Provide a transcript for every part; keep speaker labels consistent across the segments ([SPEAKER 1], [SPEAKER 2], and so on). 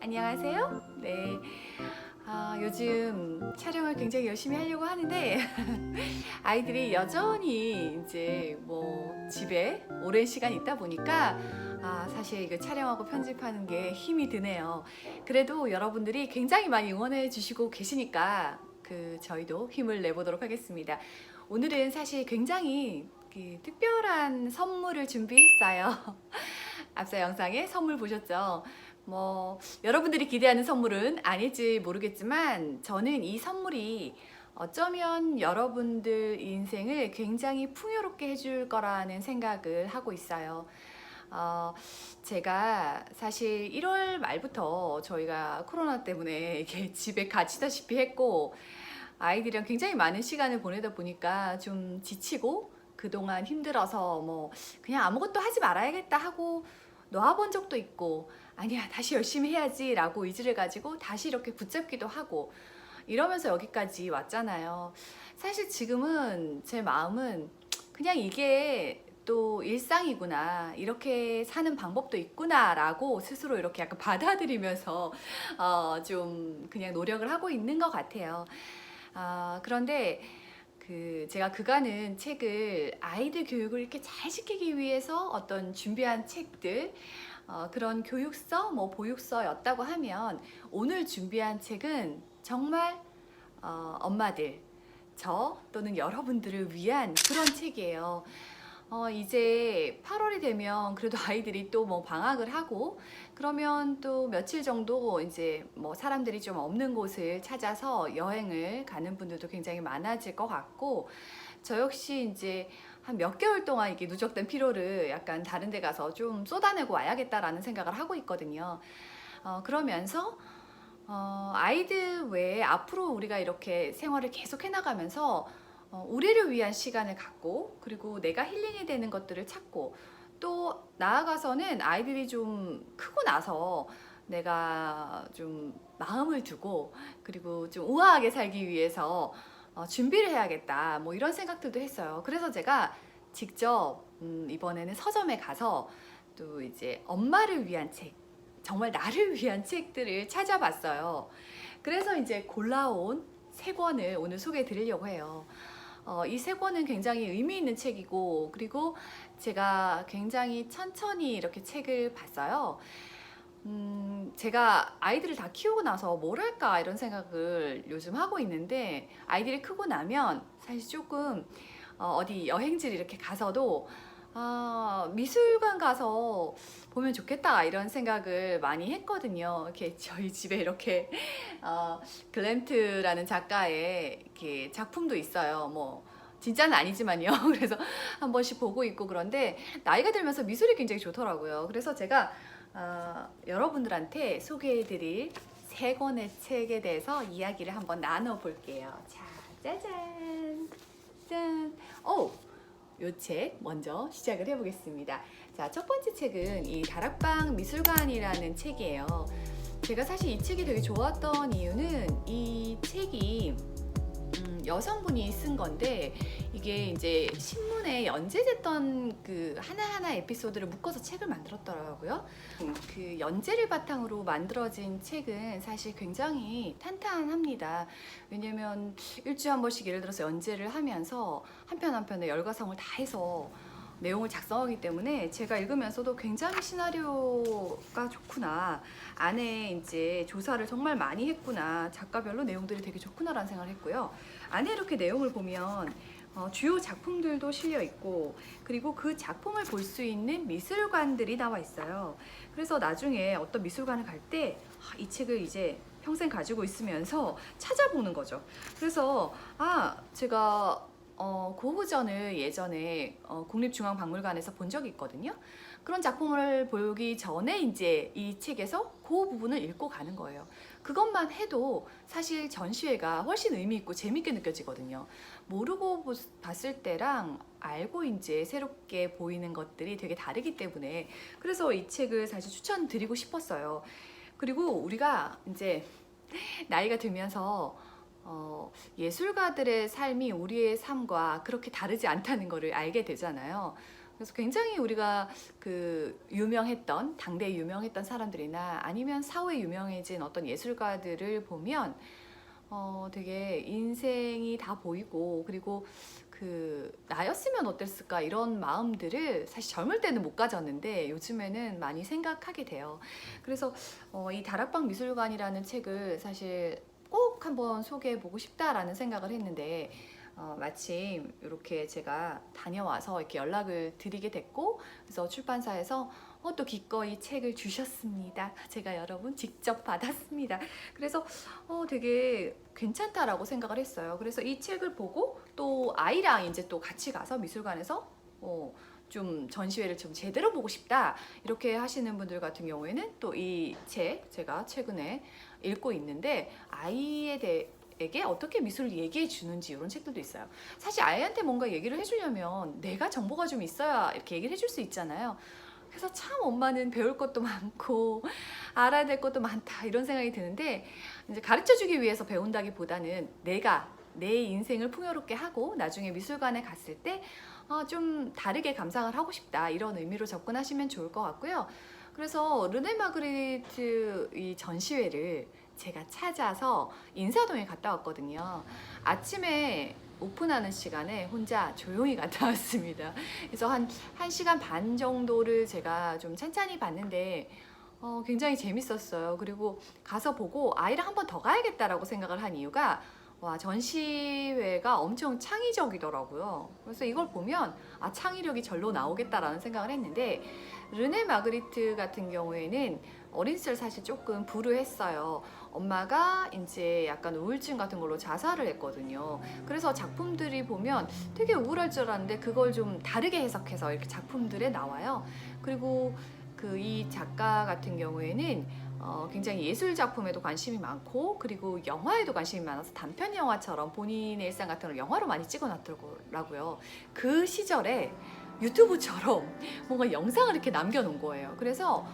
[SPEAKER 1] 안녕하세요. 네. 요즘 촬영을 굉장히 열심히 하려고 하는데 아이들이 여전히 이제 뭐 집에 오랜 시간 있다 보니까 사실 이거 촬영하고 편집하는 게 힘이 드네요. 그래도 여러분들이 굉장히 많이 응원해 주시고 계시니까 저희도 힘을 내보도록 하겠습니다. 오늘은 사실 굉장히 특별한 선물을 준비했어요. 앞서 영상에 선물 보셨죠? 뭐 여러분들이 기대하는 선물은 아닐지 모르겠지만 저는 이 선물이 어쩌면 여러분들 인생을 굉장히 풍요롭게 해줄 거라는 생각을 하고 있어요. 제가 사실 1월 말부터 저희가 코로나 때문에 이렇게 집에 갇히다시피 했고 아이들이랑 굉장히 많은 시간을 보내다 보니까 좀 지치고 그동안 힘들어서 뭐 그냥 아무것도 하지 말아야겠다 하고 놓아본 적도 있고 아니야 다시 열심히 해야지 라고 의지를 가지고 다시 이렇게 붙잡기도 하고 이러면서 여기까지 왔잖아요. 사실 지금은 제 마음은 그냥 이게 또 일상이구나, 이렇게 사는 방법도 있구나 라고 스스로 이렇게 약간 받아들이면서 좀 그냥 노력을 하고 있는 것 같아요. 그런데 제가 그간은 책을 아이들 교육을 이렇게 잘 시키기 위해서 어떤 준비한 책들, 그런 교육서, 뭐 보육서였다고 하면 오늘 준비한 책은 정말 엄마들, 저 또는 여러분들을 위한 그런 책이에요. 이제 8월이 되면 그래도 아이들이 또 뭐 방학을 하고 그러면 또 며칠 정도 이제 뭐 사람들이 좀 없는 곳을 찾아서 여행을 가는 분들도 굉장히 많아질 것 같고 저 역시 이제 한 몇 개월 동안 이게 누적된 피로를 약간 다른 데 가서 좀 쏟아내고 와야겠다라는 생각을 하고 있거든요. 그러면서 아이들 외에 앞으로 우리가 이렇게 생활을 계속 해나가면서 우리를 위한 시간을 갖고 그리고 내가 힐링이 되는 것들을 찾고 또 나아가서는 아이들이 좀 크고 나서 내가 좀 마음을 두고 그리고 좀 우아하게 살기 위해서 준비를 해야겠다 뭐 이런 생각들도 했어요. 그래서 제가 직접 이번에는 서점에 가서 또 이제 엄마를 위한 책, 정말 나를 위한 책들을 찾아봤어요. 그래서 이제 골라온 세 권을 오늘 소개해 드리려고 해요. 이 세 권은 굉장히 의미 있는 책이고 그리고 제가 굉장히 천천히 이렇게 책을 봤어요. 제가 아이들을 다 키우고 나서 뭘 할까 이런 생각을 요즘 하고 있는데 아이들이 크고 나면 사실 조금 어디 여행지를 이렇게 가서도 미술관 가서 보면 좋겠다 이런 생각을 많이 했거든요. 이렇게 저희 집에 이렇게 글램트라는 작가의 이렇게 작품도 있어요. 뭐 진짜는 아니지만요. 그래서 한 번씩 보고 있고 그런데 나이가 들면서 미술이 굉장히 좋더라고요. 그래서 제가 여러분들한테 소개해드릴 세 권의 책에 대해서 이야기를 한번 나눠볼게요. 자, 짜잔, 짠. 요 책 먼저 시작을 해보겠습니다. 자, 첫 번째 책은 이 다락방 미술관이라는 책이에요. 제가 사실 이 책이 되게 좋았던 이유는 이 책이 여성분이 쓴 건데 이게 이제 신문에 연재됐던 그 하나하나 에피소드를 묶어서 책을 만들었더라고요. 그 연재를 바탕으로 만들어진 책은 사실 굉장히 탄탄합니다. 왜냐면 일주일에 한 번씩 예를 들어서 연재를 하면서 한 편 한 편에 열과성을 다해서 내용을 작성하기 때문에 제가 읽으면서도 굉장히 시나리오가 좋구나, 안에 이제 조사를 정말 많이 했구나, 작가별로 내용들이 되게 좋구나라는 생각을 했고요. 안에 이렇게 내용을 보면 주요 작품들도 실려 있고 그리고 그 작품을 볼 수 있는 미술관들이 나와 있어요. 그래서 나중에 어떤 미술관을 갈 때 이 책을 이제 평생 가지고 있으면서 찾아보는 거죠. 그래서 제가 고흐전을 예전에 국립중앙박물관에서 본 적이 있거든요. 그런 작품을 보기 전에 이제 이 책에서 그 부분을 읽고 가는 거예요. 그것만 해도 사실 전시회가 훨씬 의미 있고 재밌게 느껴지거든요. 모르고 봤을 때랑 알고 이제 새롭게 보이는 것들이 되게 다르기 때문에 그래서 이 책을 사실 추천드리고 싶었어요. 그리고 우리가 이제 나이가 들면서 예술가들의 삶이 우리의 삶과 그렇게 다르지 않다는 것을 알게 되잖아요. 그래서 굉장히 우리가 그 유명했던 당대에 유명했던 사람들이나 아니면 사후에 유명해진 어떤 예술가들을 보면 되게 인생이 다 보이고, 그리고 그 나였으면 어땠을까 이런 마음들을 사실 젊을 때는 못 가졌는데 요즘에는 많이 생각하게 돼요. 그래서 이 다락방 미술관이라는 책을 사실 꼭 한번 소개해 보고 싶다라는 생각을 했는데 마침 이렇게 제가 다녀와서 이렇게 연락을 드리게 됐고, 그래서 출판사에서 또 기꺼이 책을 주셨습니다. 제가 여러분 직접 받았습니다. 그래서 되게 괜찮다라고 생각을 했어요. 그래서 이 책을 보고 또 아이랑 이제 또 같이 가서 미술관에서 좀 전시회를 좀 제대로 보고 싶다 이렇게 하시는 분들 같은 경우에는 또 이 책 제가 최근에 읽고 있는데, 아이에 대해 에게 어떻게 미술을 얘기해 주는지 이런 책들도 있어요. 사실 아이한테 뭔가 얘기를 해주려면 내가 정보가 좀 있어야 이렇게 얘기를 해줄 수 있잖아요. 그래서 참 엄마는 배울 것도 많고 알아야 될 것도 많다 이런 생각이 드는데, 이제 가르쳐주기 위해서 배운다기보다는 내가 내 인생을 풍요롭게 하고 나중에 미술관에 갔을 때 좀 다르게 감상을 하고 싶다 이런 의미로 접근하시면 좋을 것 같고요. 그래서 르네 마그리트 이 전시회를 제가 찾아서 인사동에 갔다 왔거든요. 아침에 오픈하는 시간에 혼자 조용히 갔다 왔습니다. 그래서 한 1시간 반 정도를 제가 좀 찬찬히 봤는데 굉장히 재밌었어요. 그리고 가서 보고 아이랑 한 번 더 가야겠다라고 생각을 한 이유가, 와, 전시회가 엄청 창의적이더라고요. 그래서 이걸 보면 창의력이 절로 나오겠다라는 생각을 했는데, 르네 마그리트 같은 경우에는 어린 시절 사실 조금 불우했어요. 엄마가 이제 약간 우울증 같은 걸로 자살을 했거든요. 그래서 작품들이 보면 되게 우울할 줄 알았는데 그걸 좀 다르게 해석해서 이렇게 작품들에 나와요. 그리고 그 이 작가 같은 경우에는 굉장히 예술 작품에도 관심이 많고, 그리고 영화에도 관심이 많아서 단편 영화처럼 본인의 일상 같은 걸 영화로 많이 찍어놨더라고요. 그 시절에 유튜브처럼 뭔가 영상을 이렇게 남겨놓은 거예요. 그래서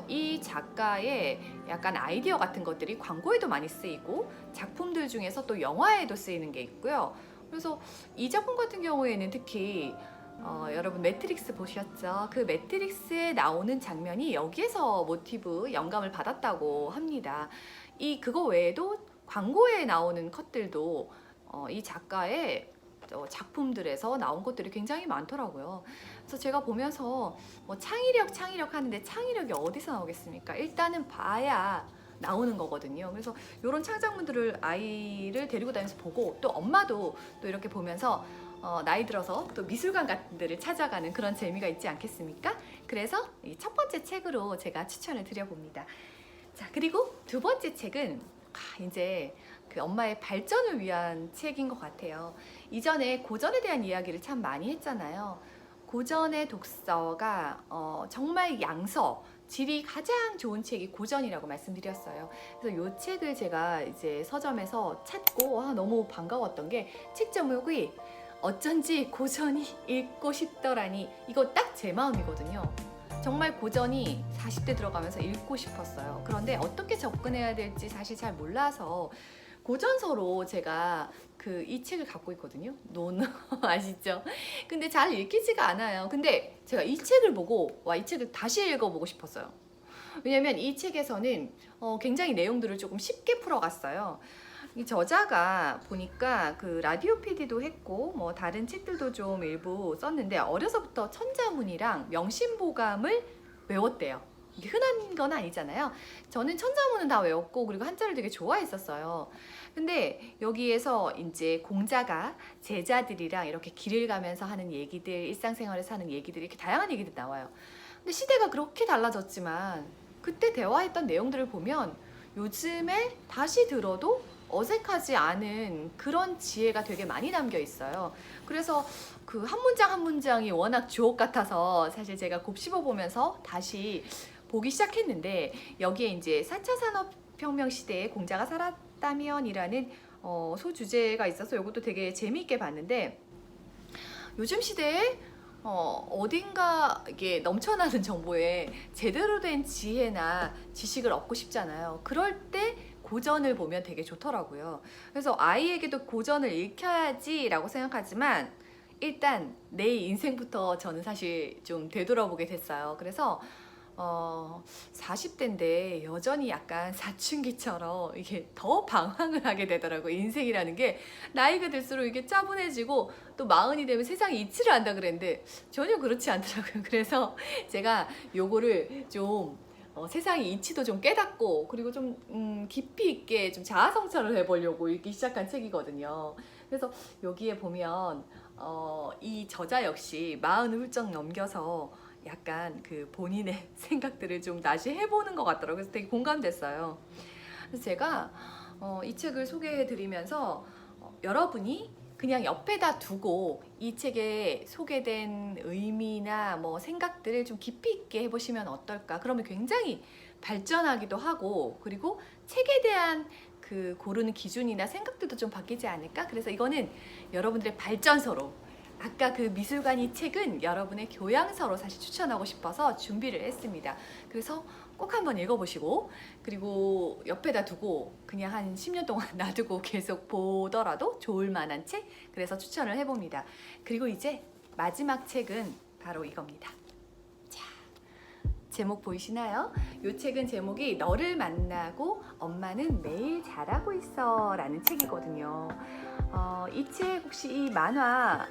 [SPEAKER 1] 이 작가의 약간 아이디어 같은 것들이 광고에도 많이 쓰이고 작품들 중에서 또 영화에도 쓰이는 게 있고요. 그래서 이 작품 같은 경우에는 특히 여러분 매트릭스 보셨죠? 그 매트릭스에 나오는 장면이 여기에서 모티브 영감을 받았다고 합니다. 그거 외에도 광고에 나오는 컷들도 이 작가의 작품들에서 나온 것들이 굉장히 많더라고요. 그래서 제가 보면서 뭐 창의력 하는데 창의력이 어디서 나오겠습니까? 일단은 봐야 나오는 거거든요. 그래서 이런 창작물들을 아이를 데리고 다니면서 보고, 또 엄마도 또 이렇게 보면서 나이 들어서 또 미술관 같은 데를 찾아가는 그런 재미가 있지 않겠습니까? 그래서 이 첫 번째 책으로 제가 추천을 드려봅니다. 자, 그리고 두 번째 책은 이제 그 엄마의 발전을 위한 책인 것 같아요. 이전에 고전에 대한 이야기를 참 많이 했잖아요. 고전의 독서가 정말 양서, 질이 가장 좋은 책이 고전이라고 말씀드렸어요. 그래서 이 책을 제가 이제 서점에서 찾고 너무 반가웠던 게, 책 제목이 어쩐지 고전이 읽고 싶더라니. 이거 딱 제 마음이거든요. 정말 고전이 40대 들어가면서 읽고 싶었어요. 그런데 어떻게 접근해야 될지 사실 잘 몰라서 고전서로 제가 이 책을 갖고 있거든요. 논 아시죠? 근데 잘 읽히지가 않아요. 근데 제가 이 책을 보고 이 책을 다시 읽어보고 싶었어요. 왜냐면 이 책에서는 굉장히 내용들을 조금 쉽게 풀어갔어요. 이 저자가 보니까 그 라디오 PD도 했고 뭐 다른 책들도 좀 일부 썼는데, 어려서부터 천자문이랑 명심보감을 외웠대요. 이게 흔한 건 아니잖아요. 저는 천자문은 다 외웠고 그리고 한자를 되게 좋아했었어요. 근데 여기에서 이제 공자가 제자들이랑 이렇게 길을 가면서 하는 얘기들, 일상생활에서 하는 얘기들이 이렇게 다양한 얘기들이 나와요. 근데 시대가 그렇게 달라졌지만 그때 대화했던 내용들을 보면 요즘에 다시 들어도 어색하지 않은 그런 지혜가 되게 많이 담겨 있어요. 그래서 그 한 문장 한 문장이 워낙 주옥 같아서 사실 제가 곱씹어 보면서 다시 보기 시작했는데, 여기에 이제 4차 산업혁명 시대에 공자가 살았다면이라는 소주제가 있어서 이것도 되게 재미있게 봤는데, 요즘 시대에 어딘가 이게 넘쳐나는 정보에 제대로 된 지혜나 지식을 얻고 싶잖아요. 그럴 때 고전을 보면 되게 좋더라고요. 그래서 아이에게도 고전을 읽혀야지라고 생각하지만 일단 내 인생부터 저는 사실 좀 되돌아보게 됐어요. 그래서 40대인데 여전히 약간 사춘기처럼 이게 더 방황을 하게 되더라고요. 인생이라는 게 나이가 들수록 이게 차분해지고 또 마흔이 되면 세상이 이치를 한다 그랬는데 전혀 그렇지 않더라고요. 그래서 제가 요거를 좀 세상의 이치도 좀 깨닫고 그리고 좀 깊이 있게 좀 자아성찰을 해보려고 읽기 시작한 책이거든요. 그래서 여기에 보면 이 저자 역시 40을 훌쩍 넘겨서 약간 그 본인의 생각들을 좀 다시 해보는 것 같더라고요. 그래서 되게 공감됐어요. 그래서 제가 이 책을 소개해드리면서 여러분이 그냥 옆에다 두고 이 책에 소개된 의미나 뭐 생각들을 좀 깊이 있게 해보시면 어떨까? 그러면 굉장히 발전하기도 하고 그리고 책에 대한 그 고르는 기준이나 생각들도 좀 바뀌지 않을까? 그래서 이거는 여러분들의 발전소로 아까 그 미술관이 책은 여러분의 교양서로 사실 추천하고 싶어서 준비를 했습니다. 그래서 꼭 한번 읽어보시고 그리고 옆에다 두고 그냥 한 10년 동안 놔두고 계속 보더라도 좋을 만한 책 그래서 추천을 해봅니다. 그리고 이제 마지막 책은 바로 이겁니다. 자, 제목 보이시나요? 이 책은 제목이 너를 만나고 엄마는 매일 잘하고 있어 라는 책이거든요. 이 책 혹시 이 만화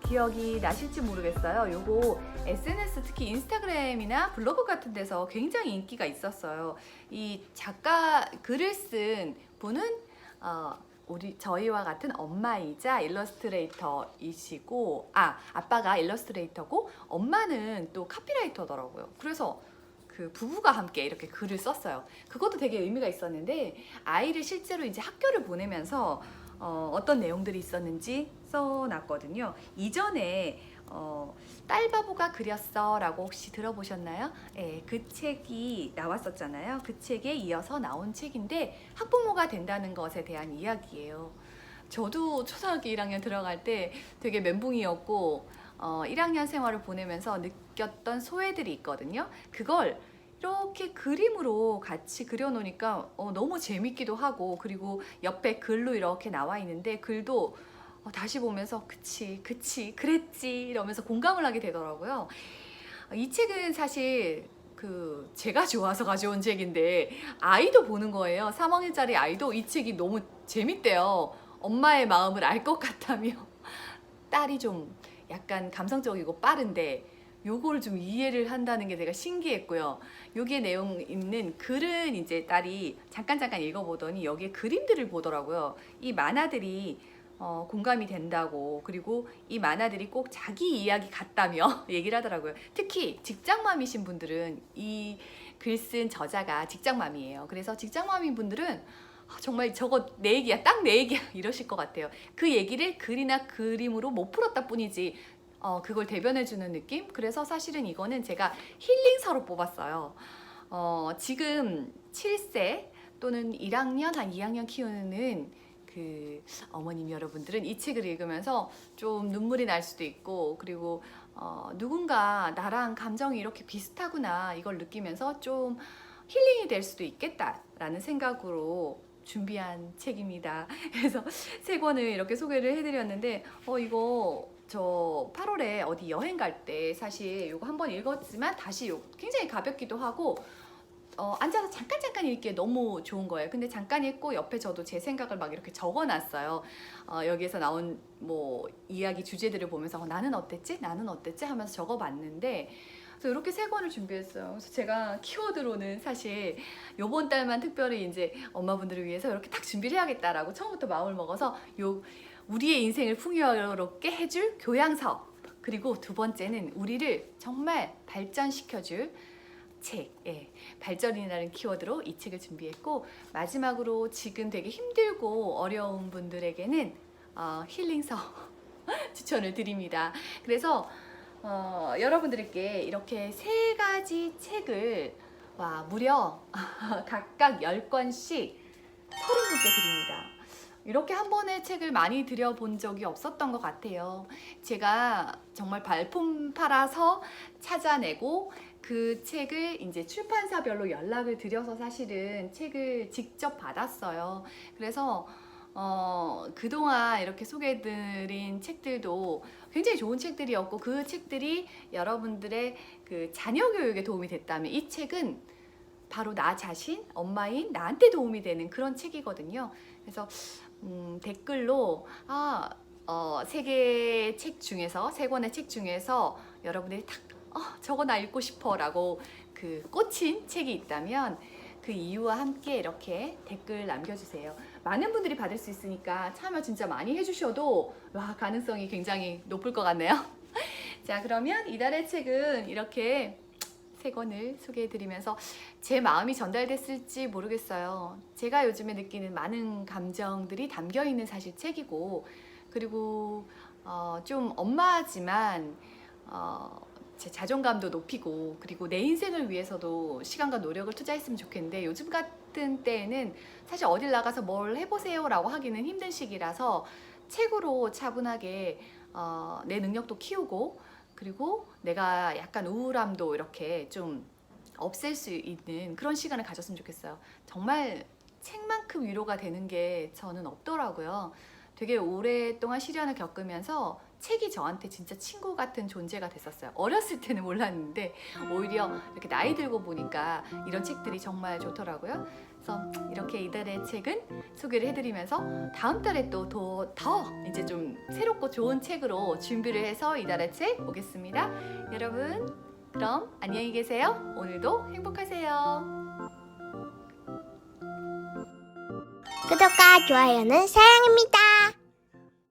[SPEAKER 1] 기억이 나실지 모르겠어요. 요거 SNS 특히 인스타그램이나 블로그 같은 데서 굉장히 인기가 있었어요. 이 작가 글을 쓴 분은 우리 저희와 같은 엄마이자 일러스트레이터이시고 아빠가 일러스트레이터고 엄마는 또 카피라이터더라고요. 그래서 그 부부가 함께 이렇게 글을 썼어요. 그것도 되게 의미가 있었는데 아이를 실제로 이제 학교를 보내면서 어떤 내용들이 있었는지 써놨거든요. 이전에 딸바보가 그렸어 라고 혹시 들어보셨나요? 네, 그 책이 나왔었잖아요. 그 책에 이어서 나온 책인데 학부모가 된다는 것에 대한 이야기예요. 저도 초등학교 1학년 들어갈 때 되게 멘붕이었고 1학년 생활을 보내면서 느꼈던 소외들이 있거든요. 그걸 이렇게 그림으로 같이 그려놓으니까 너무 재밌기도 하고 그리고 옆에 글로 이렇게 나와 있는데 글도 다시 보면서 그치 그랬지 이러면서 공감을 하게 되더라고요. 이 책은 사실 그 제가 좋아서 가져온 책인데 아이도 보는 거예요. 3학년짜리 아이도 이 책이 너무 재밌대요. 엄마의 마음을 알 것 같다며 딸이 좀 약간 감성적이고 빠른데 요걸 좀 이해를 한다는 게 제가 신기했고요. 여기에 내용 있는 글은 이제 딸이 잠깐 읽어보더니 여기에 그림들을 보더라고요. 이 만화들이 공감이 된다고 그리고 이 만화들이 꼭 자기 이야기 같다며 얘기를 하더라고요. 특히 직장맘이신 분들은 이 글 쓴 저자가 직장맘이에요. 그래서 직장맘인 분들은 정말 저거 내 얘기야 딱 내 얘기야 이러실 것 같아요. 그 얘기를 글이나 그림으로 못 풀었다 뿐이지 그걸 대변해주는 느낌? 그래서 사실은 이거는 제가 힐링서로 뽑았어요. 지금 7세 또는 1학년, 한 2학년 키우는 그 어머님 여러분들은 이 책을 읽으면서 좀 눈물이 날 수도 있고 그리고 누군가 나랑 감정이 이렇게 비슷하구나 이걸 느끼면서 좀 힐링이 될 수도 있겠다라는 생각으로 준비한 책입니다. 그래서 세 권을 이렇게 소개를 해드렸는데 이거 저 8월에 어디 여행 갈 때 사실 이거 한번 읽었지만 다시 굉장히 가볍기도 하고 앉아서 잠깐 읽기에 너무 좋은 거예요. 근데 잠깐 읽고 옆에 저도 제 생각을 막 이렇게 적어놨어요. 여기에서 나온 뭐 이야기 주제들을 보면서 나는 어땠지? 나는 어땠지? 하면서 적어봤는데 그래서 이렇게 세 권을 준비했어요. 그래서 제가 키워드로는 사실 요번 달만 특별히 이제 엄마분들을 위해서 이렇게 딱 준비를 해야겠다라고 처음부터 마음을 먹어서 우리의 인생을 풍요롭게 해줄 교양서 그리고 두 번째는 우리를 정말 발전시켜줄 책, 발전이라는 키워드로 이 책을 준비했고 마지막으로 지금 되게 힘들고 어려운 분들에게는 힐링서 추천을 드립니다. 그래서 여러분들께 이렇게 세 가지 책을 무려 각각 10권씩 30분께 드립니다. 이렇게 한 번에 책을 많이 들여본 적이 없었던 것 같아요. 제가 정말 발품 팔아서 찾아내고 그 책을 이제 출판사별로 연락을 드려서 사실은 책을 직접 받았어요. 그래서 그동안 이렇게 소개해드린 책들도 굉장히 좋은 책들이었고 그 책들이 여러분들의 그 자녀 교육에 도움이 됐다면 이 책은 바로 나 자신, 엄마인 나한테 도움이 되는 그런 책이거든요. 그래서 댓글로 세 개의 책 중에서, 세 권의 책 중에서 여러분들이 딱 저거 나 읽고 싶어 라고 그 꽂힌 책이 있다면 그 이유와 함께 이렇게 댓글 남겨주세요. 많은 분들이 받을 수 있으니까 참여 진짜 많이 해주셔도 가능성이 굉장히 높을 것 같네요. 자, 그러면 이달의 책은 이렇게 세 권을 소개해드리면서 제 마음이 전달됐을지 모르겠어요. 제가 요즘에 느끼는 많은 감정들이 담겨있는 사실 책이고, 그리고 좀 엄마지만 제 자존감도 높이고, 그리고 내 인생을 위해서도 시간과 노력을 투자했으면 좋겠는데 요즘 같은 때에는 사실 어딜 나가서 뭘 해보세요 라고 하기는 힘든 시기라서 책으로 차분하게 내 능력도 키우고, 그리고 내가 약간 우울함도 이렇게 좀 없앨 수 있는 그런 시간을 가졌으면 좋겠어요. 정말 책만큼 위로가 되는 게 저는 없더라고요. 되게 오랫동안 시련을 겪으면서 책이 저한테 진짜 친구 같은 존재가 됐었어요. 어렸을 때는 몰랐는데 오히려 이렇게 나이 들고 보니까 이런 책들이 정말 좋더라고요. 그래서 이렇게 이달의 책은 소개를 해드리면서 다음 달에 또 더 이제 좀 새롭고 좋은 책으로 준비를 해서 이달의 책 오겠습니다. 여러분, 그럼 안녕히 계세요. 오늘도 행복하세요.
[SPEAKER 2] 구독과 좋아요는 사랑입니다.